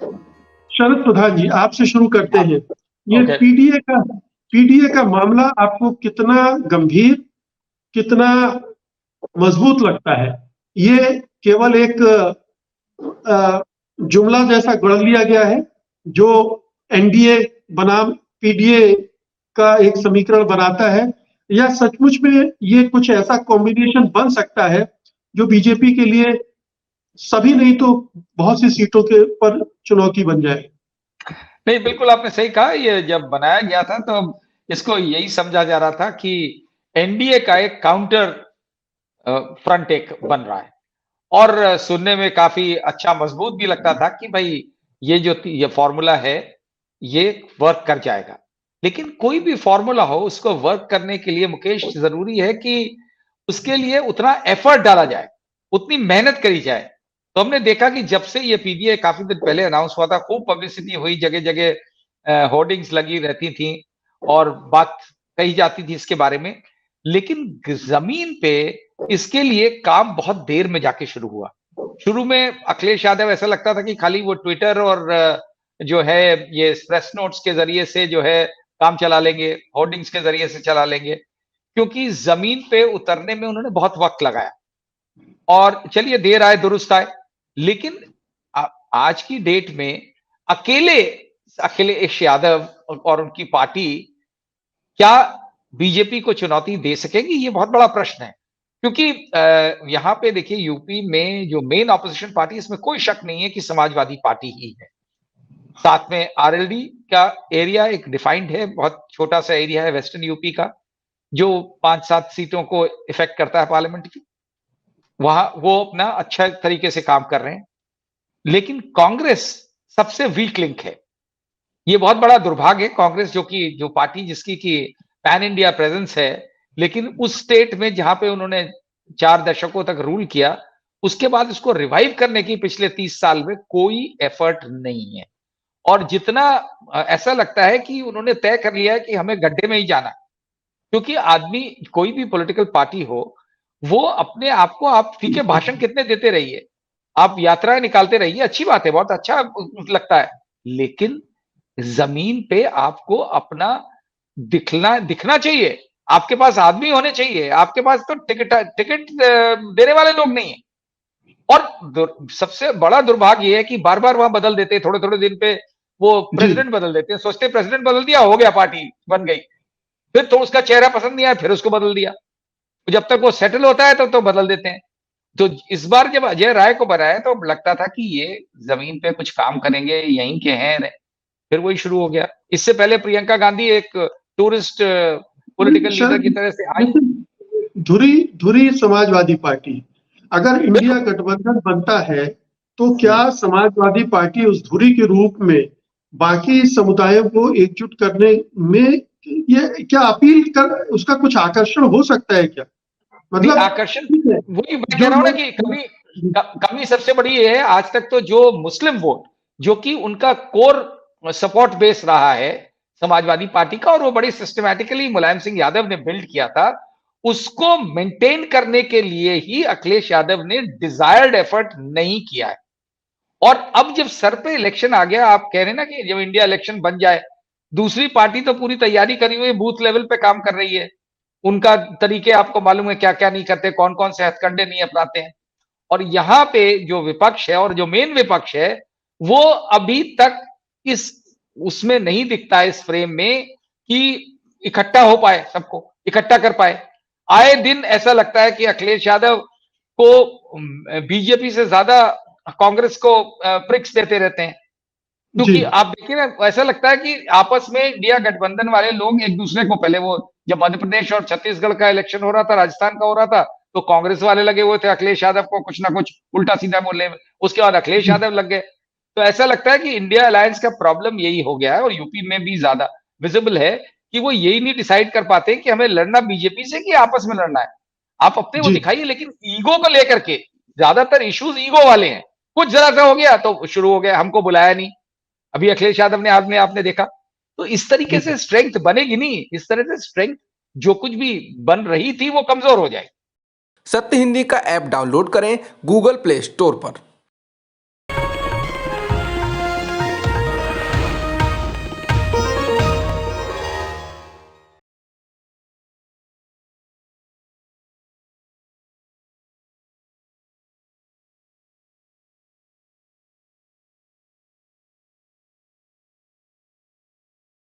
शरद प्रधान जी, आपसे शुरू करते हाँ, हैं। ये ओके। पीडीए का मामला आपको कितना गंभीर, कितना मजबूत लगता है? ये केवल एक अ, जुमला जैसा गढ़ लिया गया है, जो एनडीए बनाम पीडीए का एक समीकरण बनाता है, या सचमुच में ये कुछ ऐसा कॉम्बिनेशन बन सकता है जो बीजेपी के लिए सभी नहीं तो बहुत सी सीटों के पर चुनौती बन जाए? नहीं, बिल्कुल आपने सही कहा। ये जब बनाया गया था तो इसको यही समझा जा रहा था कि एनडीए का एक काउंटर फ्रंट एक बन रहा है और सुनने में काफ़ी अच्छा मज़बूत भी लगता था कि भई ये फ़ॉर्मूला है, ये वर्क कर जाएगा। लेकिन कोई भी फ़ॉर्मूला हो, उसको वर्क करने के लिए मुकेश ज़रूरी है कि उसके लिए उतना एफ़र्ट डाला जाए, उतनी मेहनत करी जाए। तो हमने देखा कि जब से ये पीडीए काफ़ी दिन पहले अनाउंस हुआ था, खूब पब्लिसिटी हुई, जगह-जगह होर्डिंग्स लगी रहती थी और बात कही जाती थी इसके बारे में। लेकिन ज़मीन पे इसके लिए काम बहुत देर में जाके शुरू हुआ। शुरू में अखिलेश यादव ऐसा लगता था कि खाली वो ट्विटर और जो है ये प्रेस नोट्स के ज़रिए से जो है काम चला लेंगे, होर्डिंग्स के ज़रिए से चला लेंगे, क्योंकि ज़मीन पे उतरने में उन्होंने बहुत वक़्त लगाया। और चलिए देर आए दुरुस्त आए, लेकिन आज की डेट में अकेले अखिलेश यादव और उनकी पार्टी क्या बीजेपी को चुनौती दे सकेगी? ये बहुत बड़ा प्रश्न है। क्योंकि यहाँ पे देखिए यूपी में जो मेन ऑपोजिशन पार्टी है इसमें कोई शक नहीं है कि समाजवादी पार्टी ही है। साथ में आरएलडी का एरिया एक डिफाइंड है, बहुत छोटा-सा एरिया है वेस्टर्न यूपी का, जो 5-7 सीटों को इफेक्ट करता है पार्लियामेंट की। वहाँ वो अपना अच्छा तरीके से काम कर रहे हैं। लेकिन कांग्रेस सबसे वीक लिंक है। ये बहुत बड़ा दुर्भाग्य है कांग्रेस जो पार्टी जिसकी कि पैन इंडिया प्रेजेंस है, लेकिन उस स्टेट में जहाँ पे उन्होंने 4 दशकों तक रूल किया, उसके बाद उसको रिवाइव करने की पिछले 30 साल में कोई एफर्ट नहीं है। और जितना ऐसा लगता है कि उन्होंने तय कर लिया है कि हमें गड्ढे में ही जाना है। क्योंकि आदमी कोई भी पॉलिटिकल पार्टी हो, वो अपने आप को आप ठीक है भाषण कितने देते रहिए, आप यात्राएँ निकालते रहिए, अच्छी बात है, बहुत अच्छा लगता है। लेकिन ज़मीन पे आपको अपना दिखना चाहिए। आपके पास आदमी होने चाहिए, आपके पास तो टिकट देने वाले लोग नहीं है। और सबसे बड़ा दुर्भाग्य ये है कि बार-बार वहाँ बदल देते हैं, थोड़े-थोड़े दिन पे वो जी। प्रेज़िडेंट बदल देते हैं, सोचते हैं प्रेज़िडेंट बदल दिया, हो गया पार्टी बन गई। फिर तो उसका चेहरा पसंद नहीं आया, फिर उसको बदल दिया। जब तक वो सेटल होता है तब तो बदल देते हैं। तो इस बार जब अजय राय को बनाया तो लगता था कि ये ज़मीन पे कुछ काम करेंगे, यहीं के हैं, फिर वही शुरू हो गया। इससे पहले प्रियंका गांधी एक टूरिस्ट पॉलिटिकल लीडर की शरद, तरह से आई। लेकिन धुरी धुरी समाजवादी पार्टी, अगर इंडिया बिल्कुल। गठबंधन बनता है, तो क्या हुँ। समाजवादी पार्टी उस धुरी के रूप में बाकी समुदायों को एकजुट करने में, ये क्या अपील कर, उसका कुछ आकर्षण हो सकता है क्या? नहीं मतलब आकर्षण, ठीक है, वही मैं कह जो रहा हूँ ना कि लोग। कमी सबसे बड़ी ये है आज तक तो जो मुस्लिम वोट, जो कि उनका कोर सपोर्ट बेस रहा है समाजवादी पार्टी का और वो बड़ी सिस्टमैटिकली मुलायम सिंह यादव ने बिल्ड किया था, उसको मेंटेन करने के लिए ही अखिलेश यादव ने डिजायर्ड एफर्ट नहीं किया है। और अब जब सर पे इलेक्शन आ गया, आप कह रहे हैं ना कि जब इंडिया इलेक्शन बन जाए, दूसरी पार्टी तो पूरी तैयारी करी हुई बूथ लेवल पे काम कर रही है। उनका तरीके आपको मालूम है क्या-क्या नहीं करते, कौन-कौन से हथकंडे नहीं अपनाते हैं। और यहाँ पे जो विपक्ष है और जो मेन विपक्ष है, वो अभी तक इस उसमें नहीं दिखता है इस फ्रेम में कि इकट्ठा हो पाए, सबको इकट्ठा कर पाए। आए दिन ऐसा लगता है कि अखिलेश यादव को बीजेपी से ज्यादा कांग्रेस को प्रिक्स देते रहते हैं। जी। क्योंकि आप देखिए ना ऐसा लगता है कि आपस में इंडिया गठबंधन वाले लोग एक दूसरे को पहले वो जब मध्य प्रदेश और छत्तीसगढ़ का इलेक्शन हो रहा था, राजस्थान का हो रहा था, तो कांग्रेस वाले लगे हुए थे अखिलेश यादव को कुछ ना कुछ उल्टा सीधा बोलने में, उसके बाद अखिलेश यादव लग गए। तो ऐसा लगता है कि इंडिया अलायंस का प्रॉब्लम यही हो गया है और यूपी में भी ज्यादा विजिबल है कि वो यही नहीं डिसाइड कर पाते कि हमें लड़ना बीजेपी से कि आपस में लड़ना है। आप अपने वो जी। दिखाइए, लेकिन ईगो को लेकर के ज्यादातर इश्यूज ईगो वाले हैं। कुछ जरा सा हो गया तो शुरू हो गया, हमको बुलाया नहीं। अभी अखिलेश यादव ने आपने आपने देखा। तो इस तरीके जी। से स्ट्रेंथ बनेगी नहीं, इस तरह से स्ट्रेंथ जो कुछ भी बन रही थी वो कमजोर हो जाएगी। सत्य हिंदी का ऐप डाउनलोड करें गूगल प्ले स्टोर पर।